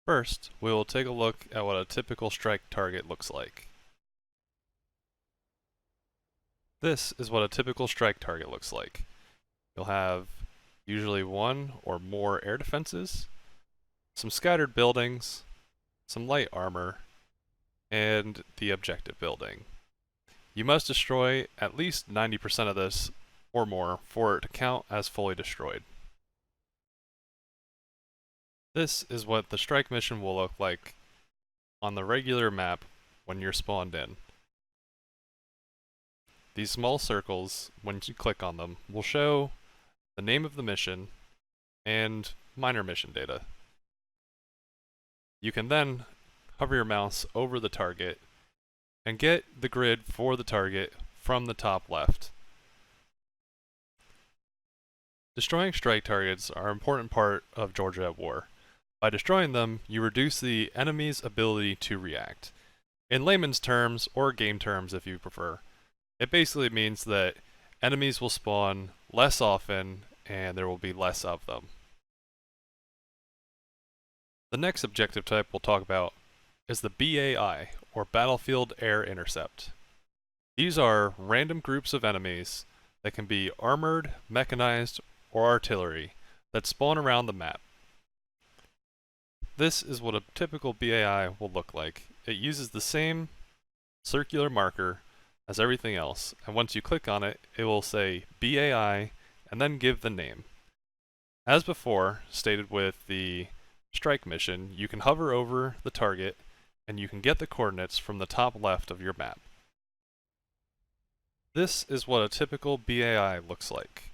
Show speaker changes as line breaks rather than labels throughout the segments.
First, we will take a look at what a typical strike target looks like. This is what a typical strike target looks like. You'll have usually one or more air defenses, some scattered buildings, some light armor, and the objective building. You must destroy at least 90% of this or more for it to count as fully destroyed. This is what the strike mission will look like on the regular map when you're spawned in. These small circles, when you click on them, will show the name of the mission and minor mission data. You can then hover your mouse over the target and get the grid for the target from the top left. Destroying strike targets are an important part of Georgia at War. By destroying them, you reduce the enemy's ability to react. In layman's terms, or game terms if you prefer, it basically means that enemies will spawn less often and there will be less of them. The next objective type we'll talk about is the BAI, or Battlefield Air Intercept. These are random groups of enemies that can be armored, mechanized, or artillery that spawn around the map. This is what a typical BAI will look like. It uses the same circular marker as everything else, and once you click on it, it will say BAI and then give the name. As before, stated with the strike mission, you can hover over the target and you can get the coordinates from the top left of your map. This is what a typical BAI looks like.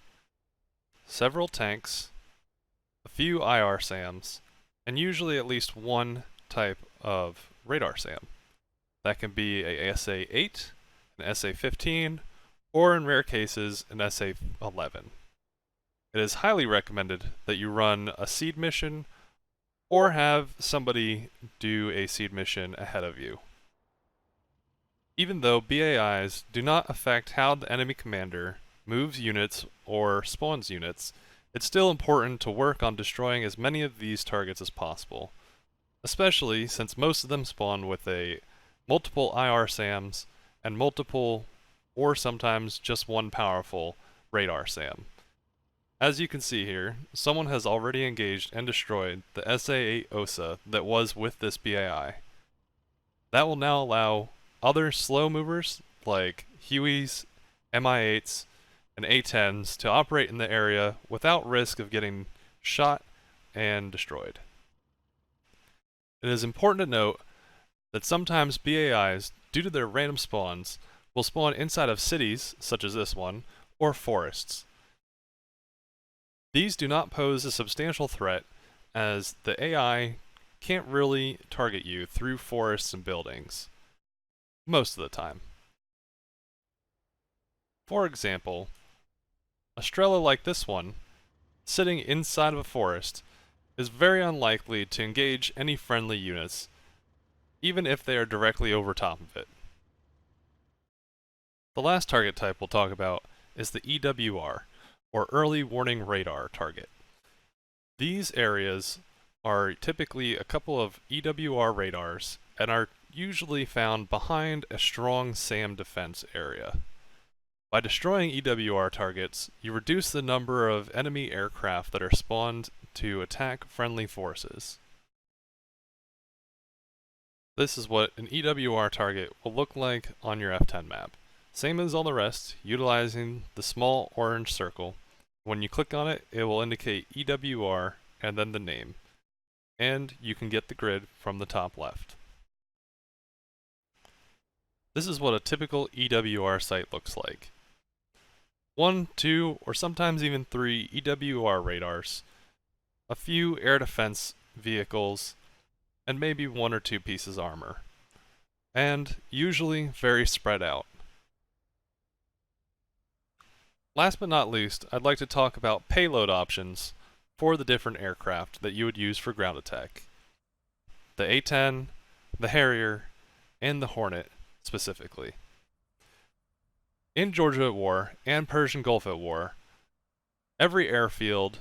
Several tanks, a few IR SAMs, and usually at least one type of radar SAM. That can be a SA-8, an SA-15, or in rare cases, an SA-11. It is highly recommended that you run a seed mission or have somebody do a seed mission ahead of you. Even though BAIs do not affect how the enemy commander moves units or spawns units, it's still important to work on destroying as many of these targets as possible, especially since most of them spawn with multiple IR SAMs and multiple, or sometimes just one powerful, radar SAM. As you can see here, someone has already engaged and destroyed the SA-8 OSA that was with this BAI. That will now allow other slow movers like Hueys, MI-8s, and A-10s to operate in the area without risk of getting shot and destroyed. It is important to note that sometimes BAIs, due to their random spawns, will spawn inside of cities, such as this one, or forests. These do not pose a substantial threat, as the AI can't really target you through forests and buildings, most of the time. For example, a Strela like this one, sitting inside of a forest, is very unlikely to engage any friendly units, even if they are directly over top of it. The last target type we'll talk about is the EWR, or Early Warning Radar Target. These areas are typically a couple of EWR radars and are usually found behind a strong SAM defense area. By destroying EWR targets, you reduce the number of enemy aircraft that are spawned to attack friendly forces. This is what an EWR target will look like on your F10 map. Same as all the rest, utilizing the small orange circle. When you click on it, it will indicate EWR and then the name. And you can get the grid from the top left. This is what a typical EWR site looks like. 1, 2, or sometimes even 3 EWR radars, a few air defense vehicles, and maybe 1 or 2 pieces of armor. And usually very spread out. Last but not least, I'd like to talk about payload options for the different aircraft that you would use for ground attack. The A-10, the Harrier, and the Hornet specifically. In Georgia at War and Persian Gulf at War, every airfield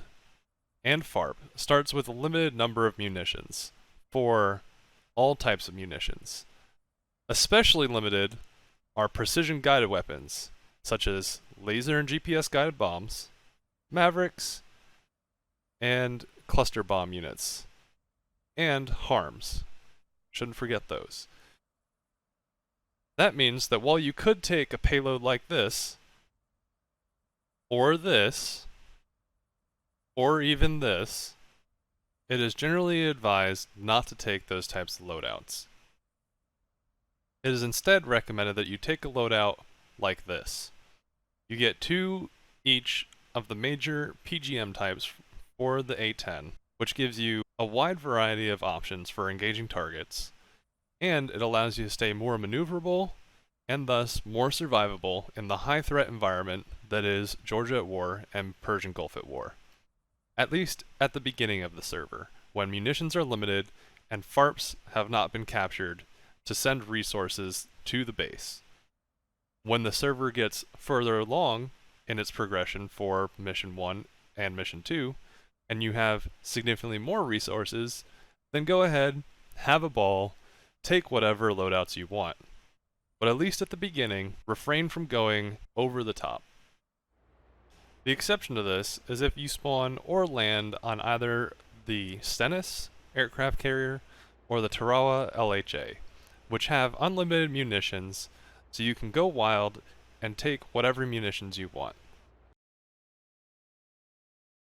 and FARP starts with a limited number of munitions, for all types of munitions. Especially limited are precision-guided weapons, such as laser and GPS-guided bombs, Mavericks, and cluster bomb units, and HARMs. Shouldn't forget those. That means that while you could take a payload like this, or this, or even this, it is generally advised not to take those types of loadouts. It is instead recommended that you take a loadout like this. You get 2 each of the major PGM types for the A10, which gives you a wide variety of options for engaging targets, and it allows you to stay more maneuverable and thus more survivable in the high threat environment that is Georgia at war and Persian Gulf at war. At least at the beginning of the server, when munitions are limited and FARPs have not been captured to send resources to the base. When the server gets further along in its progression for Mission 1 and Mission 2, and you have significantly more resources, then go ahead, have a ball, take whatever loadouts you want. But at least at the beginning, refrain from going over the top. The exception to this is if you spawn or land on either the Stennis aircraft carrier or the Tarawa LHA, which have unlimited munitions, so you can go wild and take whatever munitions you want.